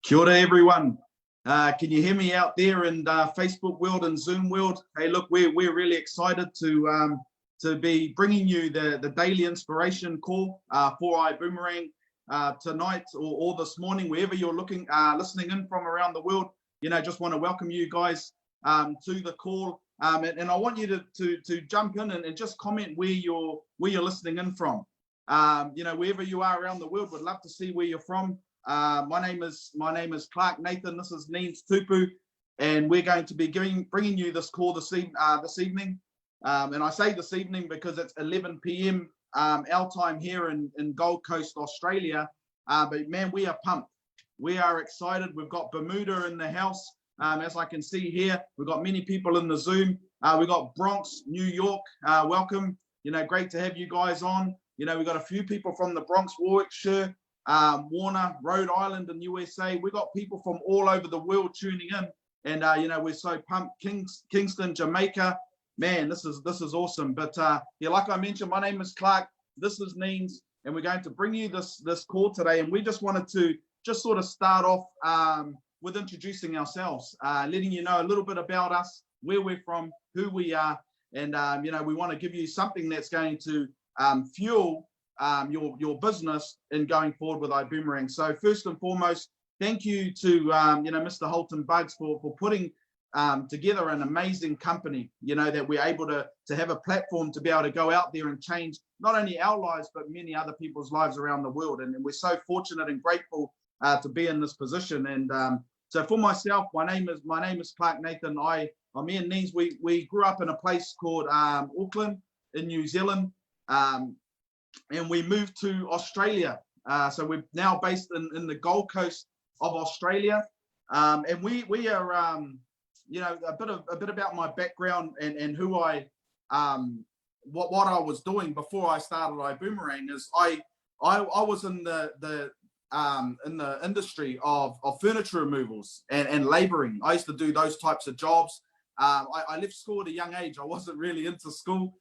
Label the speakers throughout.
Speaker 1: Kia ora, everyone. Can you hear me out there in Facebook world and Zoom world? Hey, look, we're really excited to be bringing you the daily inspiration call for Ibuumerang tonight or this morning, wherever you're listening in from around the world. You know, just want to welcome you guys to the call, and I want you to jump in and just comment where you're listening in from. You know, wherever you are around the world, would love to see where you're from. My name is Clark Nathan. This is Neen's Tupu, and we're going to be bringing you this call this evening. And I say this evening because it's 11 p.m. Our time here in Gold Coast, Australia. But man, we are pumped. We are excited. We've got Bermuda in the house, as I can see here. We've got many people in the Zoom. We've got Bronx, New York. Welcome. You know, great to have you guys on. You know, we've got a few people from the Bronx, Warwickshire, Warner, Rhode Island, and USA. We got people from all over the world tuning in, and you know, we're so pumped. Kingston, Jamaica, man, this is awesome. But yeah, like I mentioned, my name is Clark. This is Neen's, and we're going to bring you this call today. And we just wanted to just sort of start off with introducing ourselves, letting you know a little bit about us, where we're from, who we are, and you know, we want to give you something that's going to fuel your business in going forward with Ibuumerang. So first and foremost, thank you to you know, Mr. Holton Bugs for putting together an amazing company, you know, that we're able to have a platform to be able to go out there and change not only our lives but many other people's lives around the world. And we're so fortunate and grateful to be in this position. And so for myself, my name is Clark Nathan. Me and Neens, we grew up in a place called Auckland in New Zealand. And we moved to Australia. So we're now based in the Gold Coast of Australia. And we are, you know, a bit about my background and who what I was doing before I started Ibuumerang is I was in the industry of furniture removals and laboring. I used to do those types of jobs. I left school at a young age. I wasn't really into school.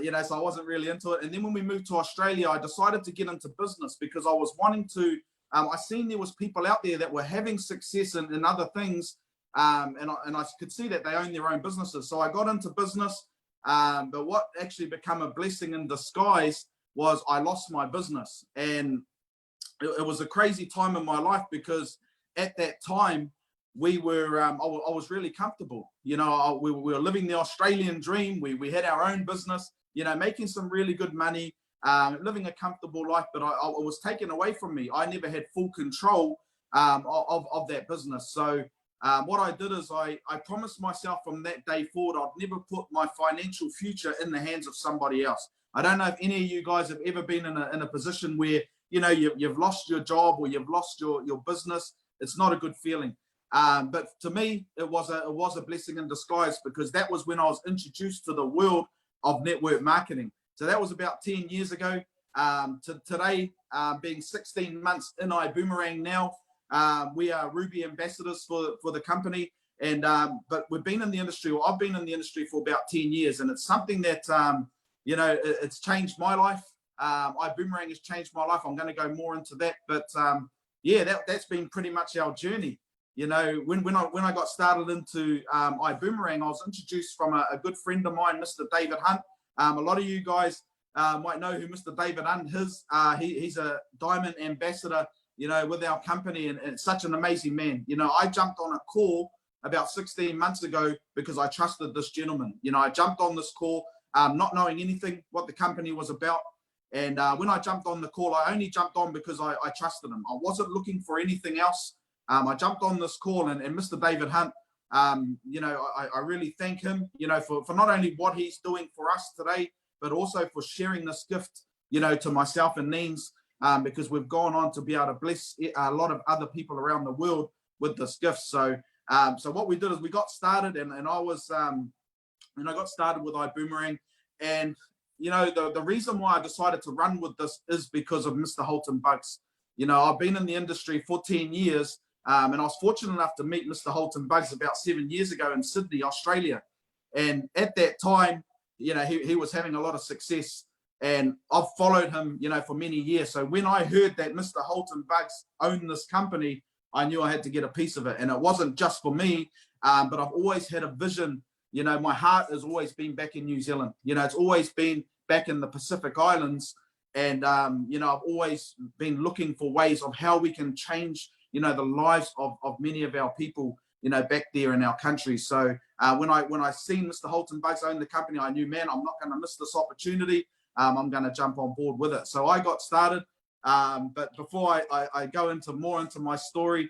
Speaker 1: You know, so I wasn't really into it. And then when we moved to Australia, I decided to get into business because I was wanting to, I seen there was people out there that were having success in other things. And I could see that they own their own businesses. So I got into business. But what actually became a blessing in disguise was I lost my business. And it was a crazy time in my life because at that time, we were, I was really comfortable. You know, we were living the Australian dream. We had our own business, you know, making some really good money, living a comfortable life, but I was taken away from me. I never had full control of that business. So what I did is I promised myself from that day forward, I'd never put my financial future in the hands of somebody else. I don't know if any of you guys have ever been in a position where, you know, you've lost your job or you've lost your business. It's not a good feeling. But to me, it was a blessing in disguise because that was when I was introduced to the world of network marketing. So that was about 10 years ago. To today, being 16 months in Ibuumerang now, we are Ruby ambassadors for the company. And but we've been in the industry, or I've been in the industry for about 10 years, and it's something that you know, it's changed my life. Ibuumerang has changed my life. I'm going to go more into that, but yeah, that's been pretty much our journey. You know, when I got started into Ibuumerang, I was introduced from a good friend of mine, Mr. David Hunt. A lot of you guys might know who Mr. David Hunt is. He's a diamond ambassador, you know, with our company, and such an amazing man. You know, I jumped on a call about 16 months ago because I trusted this gentleman. You know, I jumped on this call not knowing anything what the company was about. And when I jumped on the call, I only jumped on because I trusted him. I wasn't looking for anything else. I jumped on this call, and Mr. David Hunt, you know, I really thank him, you know, for not only what he's doing for us today, but also for sharing this gift, you know, to myself and Neens, because we've gone on to be able to bless a lot of other people around the world with this gift. So, so what we did is we got started, and I got started with Ibuumerang, and you know, the reason why I decided to run with this is because of Mr. Holton Bugs. You know, I've been in the industry for 10 years. And I was fortunate enough to meet Mr. Holton Bugs about 7 years ago in Sydney, Australia. And at that time, you know, he was having a lot of success, and I've followed him, you know, for many years. So when I heard that Mr. Holton Bugs owned this company, I knew I had to get a piece of it. And it wasn't just for me, but I've always had a vision. You know, my heart has always been back in New Zealand. You know, it's always been back in the Pacific Islands. And, you know, I've always been looking for ways of how we can change, you know, the lives of many of our people, you know, back there in our country. So when I seen Mr. Holton Bugs own the company, I knew, man, I'm not going to miss this opportunity. I'm going to jump on board with it. So I got started. But before I go more into my story,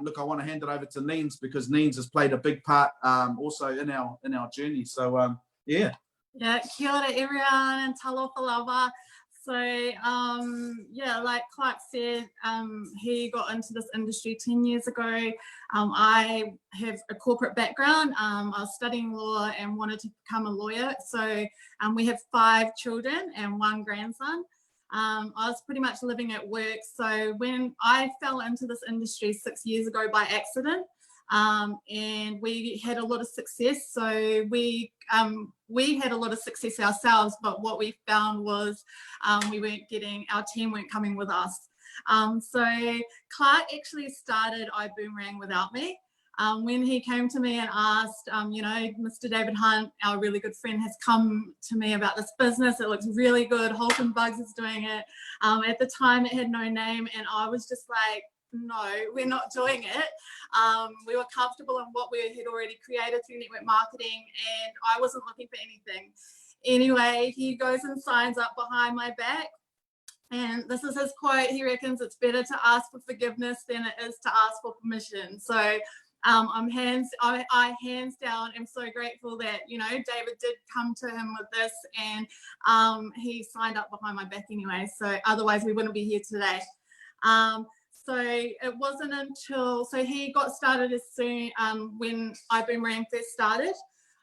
Speaker 1: look, I want to hand it over to Neens, because Neens has played a big part also in our journey. So yeah.
Speaker 2: Yeah, kia ora everyone and talofa lava. So yeah, like Clark said, he got into this industry 10 years ago. I have a corporate background. I was studying law and wanted to become a lawyer. So we have 5 children and 1 grandson. I was pretty much living at work. So when I fell into this industry 6 years ago by accident, and we had a lot of success. So we had a lot of success ourselves, but what we found was we weren't getting, our team weren't coming with us. So Clark actually started Ibuumerang without me. When he came to me and asked, you know, Mr. David Hunt, our really good friend, has come to me about this business. It looks really good. Holton Bugs is doing it. At the time, it had no name, and I was just like, no, we're not doing it. We were comfortable in what we had already created through network marketing, and I wasn't looking for anything. Anyway, he goes and signs up behind my back. And this is his quote. He reckons it's better to ask for forgiveness than it is to ask for permission. So I hands down am so grateful that, you know, David did come to him with this, and he signed up behind my back anyway. So otherwise we wouldn't be here today. So it wasn't until, so he got started as soon when Ibuumerang first started.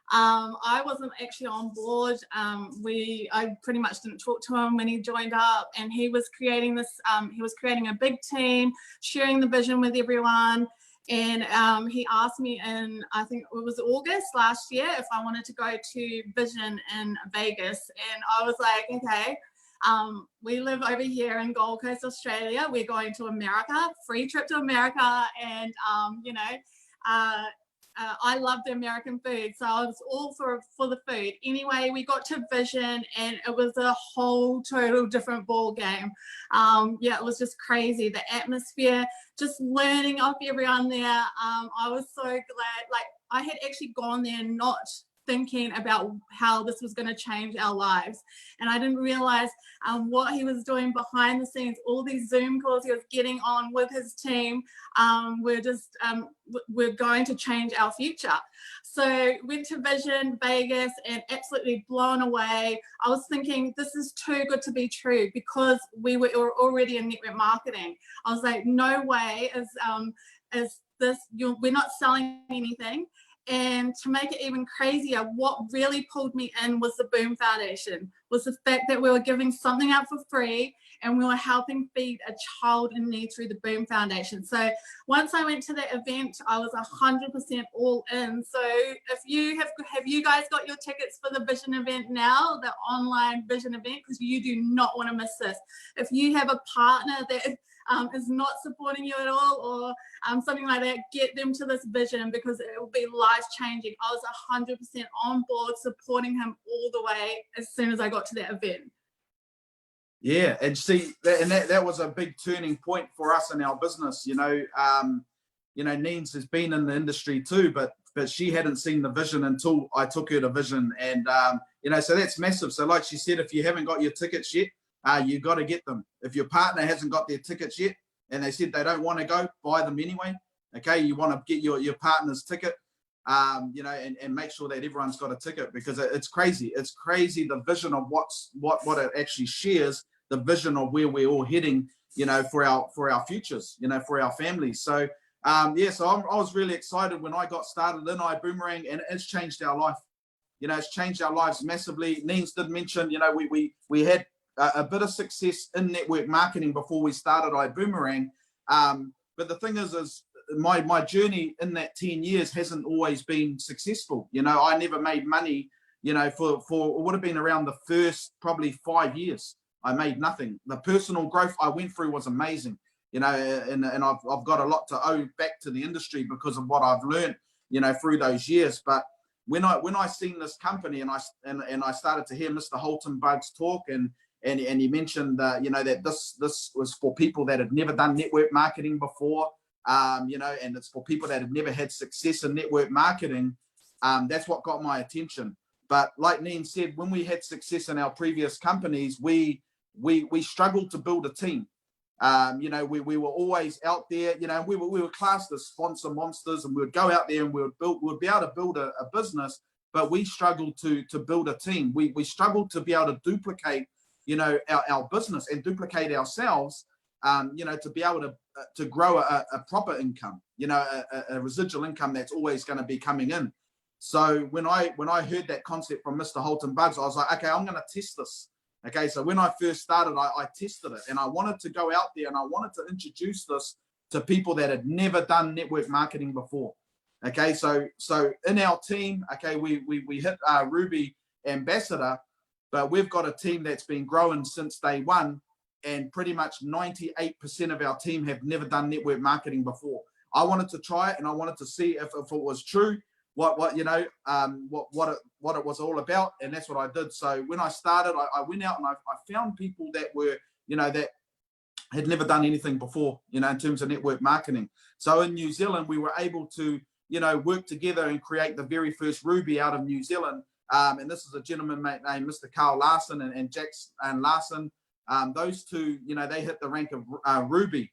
Speaker 2: I wasn't actually on board. I pretty much didn't talk to him when he joined up, and he was creating this, he was creating a big team, sharing the vision with everyone. And he asked me in, I think it was August last year, if I wanted to go to Vision in Vegas. And I was like, okay, we live over here in Gold Coast, Australia. We're going to America, free trip to America. And, you know, I love the American food, so I was all for the food. Anyway, we got to Vision, and it was a whole total different ball game. Yeah, it was just crazy. The atmosphere, just learning off everyone there. I was so glad. Like, I had actually gone there not thinking about how this was going to change our lives, and I didn't realize what he was doing behind the scenes. All these Zoom calls he was getting on with his team we're going to change our future. So went to Vision Vegas and absolutely blown away. I was thinking, this is too good to be true, because we were already in network marketing. I was like, no way is this, we're not selling anything. And to make it even crazier, what really pulled me in was the Boom Foundation, was the fact that we were giving something out for free, and we were helping feed a child in need through the Boom Foundation. So once I went to that event, I was 100% all in. So if you have you guys got your tickets for the Vision event now, the online Vision event? Because you do not want to miss this. If you have a partner that is not supporting you at all, or something like that, get them to this Vision, because it will be life-changing. I was 100% on board, supporting him all the way as soon as I got to that event.
Speaker 1: Yeah, and see, that was a big turning point for us in our business. You know, Neens has been in the industry too, but she hadn't seen the Vision until I took her to Vision, and you know, so that's massive. So like she said, if you haven't got your tickets yet, you got to get them. If your partner hasn't got their tickets yet, and they said they don't want to go, buy them anyway. Okay, you want to get your partner's ticket, you know, and make sure that everyone's got a ticket, because it's crazy. It's crazy, the vision of what it actually shares, the vision of where we're all heading, you know, for our futures, you know, for our families. So yeah, so I was really excited when I got started in Ibuumerang, and it's changed our life. You know, it's changed our lives massively. Neens did mention, you know, we had a bit of success in network marketing before we started Ibuumerang, but the thing is my journey in that 10 years hasn't always been successful. You know, I never made money, you know, for it would have been around the first probably 5 years. I made nothing. The personal growth I went through was amazing. you know, and I've got a lot to owe back to the industry because of what I've learned, you know, through those years. But when I seen this company and I started to hear Mr. Holton Bugs talk, and he mentioned you know, that this was for people that had never done network marketing before, you know, and it's for people that have never had success in network marketing. That's what got my attention. But like Neen said, when we had success in our previous companies, we struggled to build a team. You know, we were always out there, you know, we were classed as sponsor monsters, and we would go out there and we'd be able to build a business, but we struggled to build a team. We struggled to be able to duplicate, you know, our business and duplicate ourselves, you know, to be able to grow a proper income, you know, a residual income that's always going to be coming in. So when I heard that concept from Mr. Holton Bugs, I was like, okay, I'm going to test this. Okay, so when I first started, I tested it, and I wanted to go out there and I wanted to introduce this to people that had never done network marketing before. Okay, so in our team, okay, we hit Ruby Ambassador, but we've got a team that's been growing since day one, and pretty much 98% of our team have never done network marketing before. I wanted to try it, and I wanted to see if it was true, what you know, what it was all about, and that's what I did. So when I started, I went out and I found people that were, you know, that had never done anything before, you know, in terms of network marketing. So in New Zealand, we were able to, you know, work together and create the very first Ruby out of New Zealand. And this is a gentleman named Mr. Carl Larson and Jax and Larson. Those two, you know, they hit the rank of Ruby,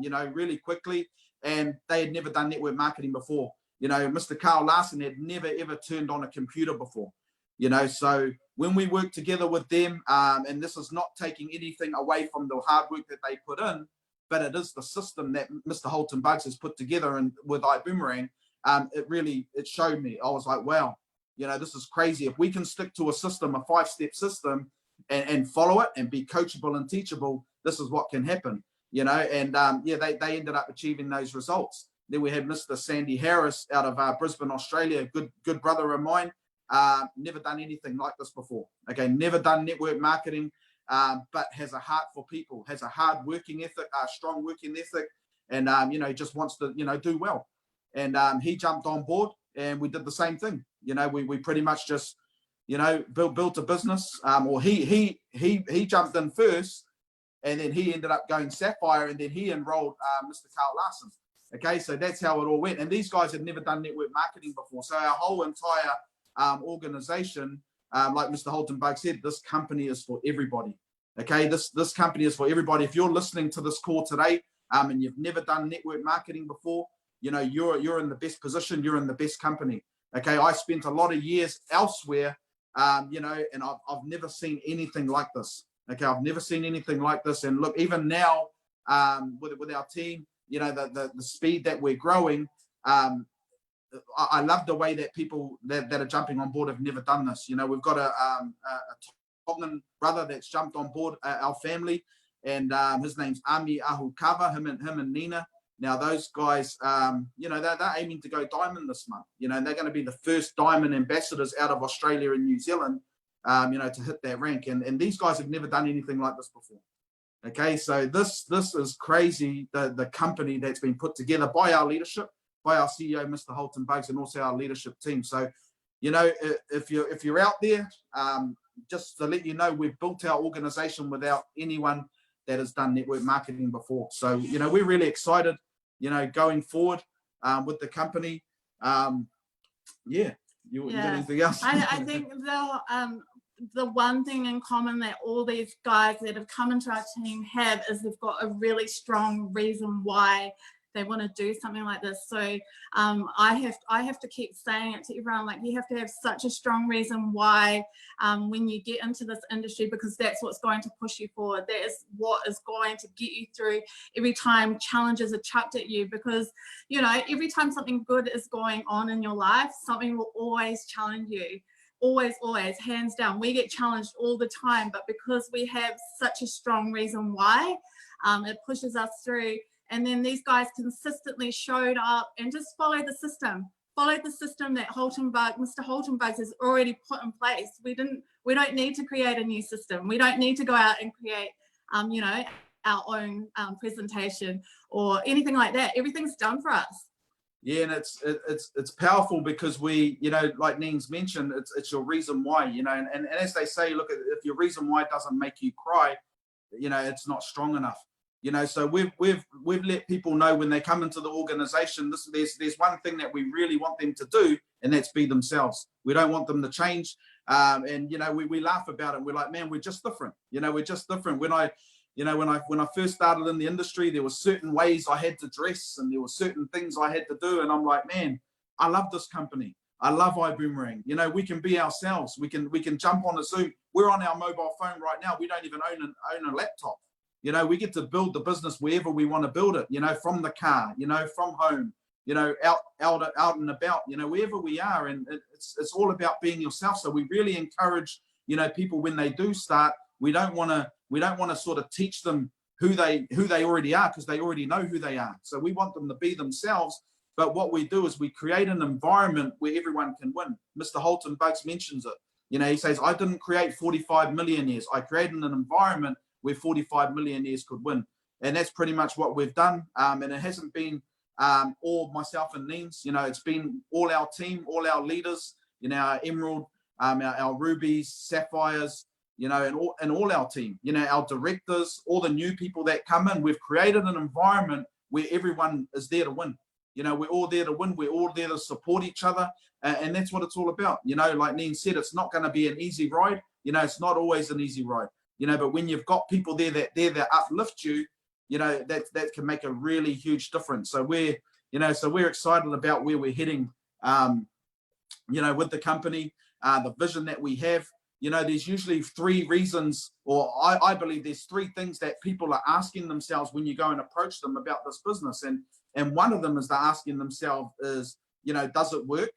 Speaker 1: you know, really quickly, and they had never done network marketing before. You know, Mr. Carl Larson had never, ever turned on a computer before, you know. So when we worked together with them, and this is not taking anything away from the hard work that they put in, but it is the system that Mr. Holton Bugs has put together, and with Ibuumerang, it showed me. I was like, wow, you know, this is crazy. If we can stick to a system, a 5-step system, and follow it and be coachable and teachable, this is what can happen, you know. And yeah, they ended up achieving those results. Then we had Mr. Sandy Harris out of Brisbane, Australia, good brother of mine. Never done anything like this before. Okay, never done network marketing, but has a heart for people, has a hard working ethic, strong working ethic, and you know, just wants to, you know, do well. And he jumped on board, and we did the same thing. You know, we pretty much just, you know, built a business. Or he jumped in first, and then he ended up going Sapphire, and then he enrolled Mr. Carl Larson. Okay, so that's how it all went. And these guys had never done network marketing before. So our whole entire organization, like Mr. Holton Bugs said, this company is for everybody. Okay, this company is for everybody. If you're listening to this call today, and you've never done network marketing before, you know, you're in the best position. You're in the best company. Okay, I spent a lot of years elsewhere, you know, and I've never seen anything like this. Okay, I've never seen anything like this. And look, even now, with our team, you know, the speed that we're growing, I love the way that people that are jumping on board have never done this. You know, we've got a Tongan brother that's jumped on board our family, and his name's Ami Ahukava, him and Nina. Now those guys, you know, they're aiming to go diamond this month. You know, and they're going to be the first diamond ambassadors out of Australia and New Zealand, you know, to hit that rank. And these guys have never done anything like this before. Okay, so this is crazy, the company that's been put together by our leadership, by our CEO, Mr. Holton Bugs, and also our leadership team. So, you know, if you're out there, just to let you know, we've built our organization without anyone that has done network marketing before. So, you know, we're really excited, you know, going forward with the company. Yeah, you got anything else?
Speaker 2: I think the one thing in common that all these guys that have come into our team have is they've got a really strong reason why they want to do something like this. So I have to keep saying it to everyone, like, you have to have such a strong reason why when you get into this industry, because that's what's going to push you forward. That is what is going to get you through every time challenges are chucked at you, because, you know, every time something good is going on in your life, something will always challenge you. Always, hands down. We get challenged all the time, but because we have such a strong reason why, it pushes us through. And then these guys consistently showed up and just followed the system that Mr. Holton Bugs has already put in place. We don't need to create a new system. We don't need to go out and create, you know, our own presentation or anything like that. Everything's done for us.
Speaker 1: Yeah, and it's powerful because we, you know, like Neen's mentioned, it's your reason why, you know, and as they say, look, if your reason why doesn't make you cry, you know, it's not strong enough. You know, so we've let people know when they come into the organization, there's one thing that we really want them to do, and that's be themselves. We don't want them to change. And you know, we laugh about it. We're like, man, we're just different. You know, we're just different. When I first started in the industry, there were certain ways I had to dress, and there were certain things I had to do. And I'm like, man, I love this company. I love Ibuumerang. You know, we can be ourselves. We can jump on a Zoom. We're on our mobile phone right now. We don't even own a laptop. You know, we get to build the business wherever we want to build it, you know, from the car, you know, from home, you know, out and about, you know, wherever we are. And it's all about being yourself. So we really encourage, you know, people when they do start, we don't want to sort of teach them who they already are, because they already know who they are. So we want them to be themselves. But what we do is we create an environment where everyone can win. Mr. Holton Bugs mentions it. You know, he says, I didn't create 45 millionaires. I created an environment where 45 millionaires could win. And that's pretty much what we've done. And it hasn't been all myself and Neens, you know, it's been all our team, all our leaders, you know, our Emerald, our Rubies, Sapphires, you know, and all our team, you know, our directors, all the new people that come in. We've created an environment where everyone is there to win. You know, we're all there to win. We're all there to support each other. And that's what it's all about. You know, like Neen said, it's not going to be an easy ride. You know, it's not always an easy ride. You know, but when you've got people there that uplift you, you know, that can make a really huge difference. So we're excited about where we're heading, you know, with the company, the vision that we have. You know, there's usually three reasons, or I believe there's three things that people are asking themselves when you go and approach them about this business. And one of them is they're asking themselves is, you know, does it work?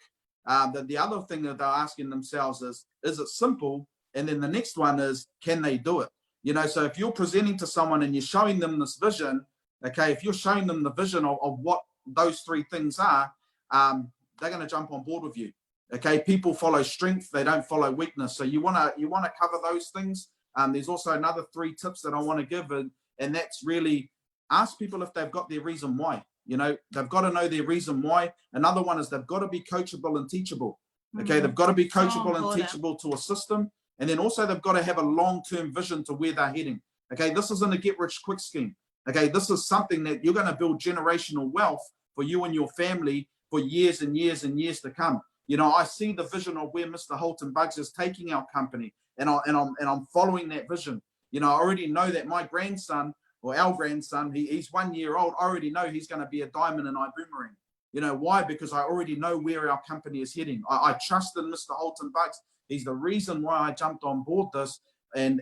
Speaker 1: The other thing that they're asking themselves is it simple? And then the next one is, can they do it? You know, so if you're presenting to someone and you're showing them this vision, okay, if you're showing them the vision of what those three things are, they're going to jump on board with you. Okay, people follow strength, they don't follow weakness. So you want to cover those things. There's also another 3 tips that I want to give, and that's really ask people if they've got their reason why. You know, they've got to know their reason why. Another one is they've got to be coachable and teachable. Okay, they've got to be coachable and teachable to a system. And then also they've got to have a long-term vision to where they're heading. Okay, this isn't a get-rich-quick scheme. Okay, this is something that you're going to build generational wealth for you and your family for years and years and years to come. You know, I see the vision of where Mr. Holton Bugs is taking our company, and I'm following that vision. You know, I already know that my grandson, or our grandson, he's 1 year old. I already know he's going to be a diamond in Ibuumerang. You know why? Because I already know where our company is heading. I trust in Mr. Holton Bugs. He's the reason why I jumped on board this and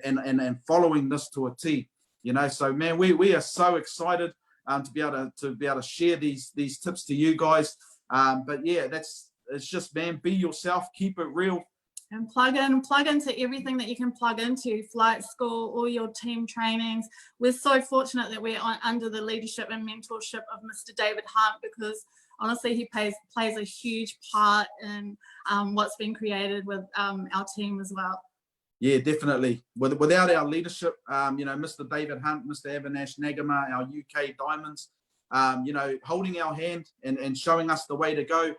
Speaker 1: following this to a T. You know, so man, we are so excited to be able to share these tips to you guys. But yeah, it's just, man, be yourself, keep it real.
Speaker 2: And plug into everything that you can plug into, flight school, all your team trainings. We're so fortunate that we're under the leadership and mentorship of Mr. David Hunt, because honestly, he plays a huge part in what's been created with our team as well.
Speaker 1: Yeah, definitely. Without our leadership, you know, Mr. David Hunt, Mr. Avinash Nagama, our UK Diamonds, you know, holding our hand and showing us the way to go,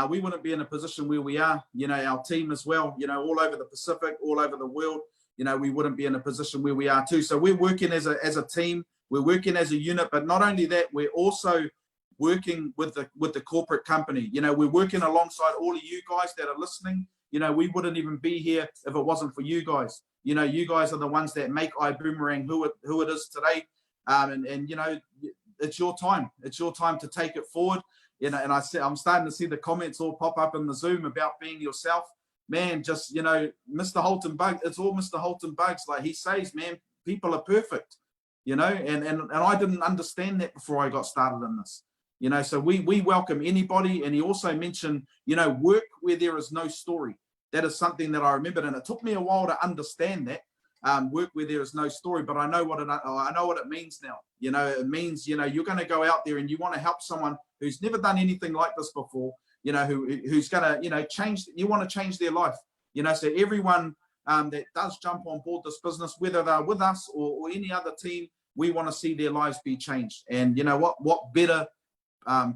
Speaker 1: we wouldn't be in a position where we are. You know, our team as well, you know, all over the Pacific, all over the world, you know, we wouldn't be in a position where we are too. So we're working as a team, we're working as a unit, but not only that, we're also working with the corporate company. You know, we're working alongside all of you guys that are listening. You know, we wouldn't even be here if it wasn't for you guys. You know, you guys are the ones that make Ibuumerang who it is today. And you know, it's your time. It's your time to take it forward. You know, and I'm starting to see the comments all pop up in the Zoom about being yourself. Man, just, you know, Mr. Holton Bugs, it's all Mr. Holton Bugs. Like he says, man, people are perfect. You know, and I didn't understand that before I got started in this. You know, so we welcome anybody. And he also mentioned, you know, work where there is no story. That is something that I remembered, and it took me a while to understand that. Work where there is no story, but I know what it means now. You know, it means, you know, you're going to go out there and you want to help someone who's never done anything like this before. You know, who's going to, you know, you want to change their life. You know, so everyone that does jump on board this business, whether they're with us or any other team, we want to see their lives be changed. And you know what better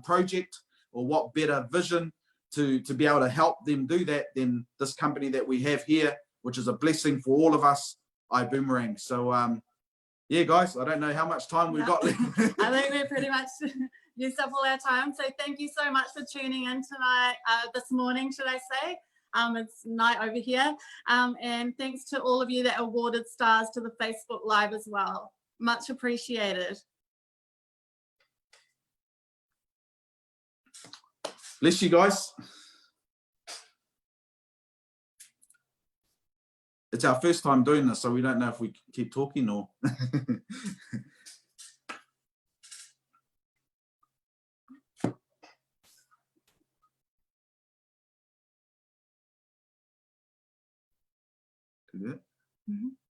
Speaker 1: project or what better vision to be able to help them do that than this company that we have here, which is a blessing for all of us, Ibuumerang. So yeah, guys, I don't know how much time we've got left.
Speaker 2: I think we're pretty much used up all our time. So thank you so much for tuning in tonight, this morning, should I say. It's night over here. And thanks to all of you that awarded stars to the Facebook Live as well. Much appreciated.
Speaker 1: Bless you guys. It's our first time doing this, so we don't know if we keep talking or.
Speaker 2: Mm-hmm.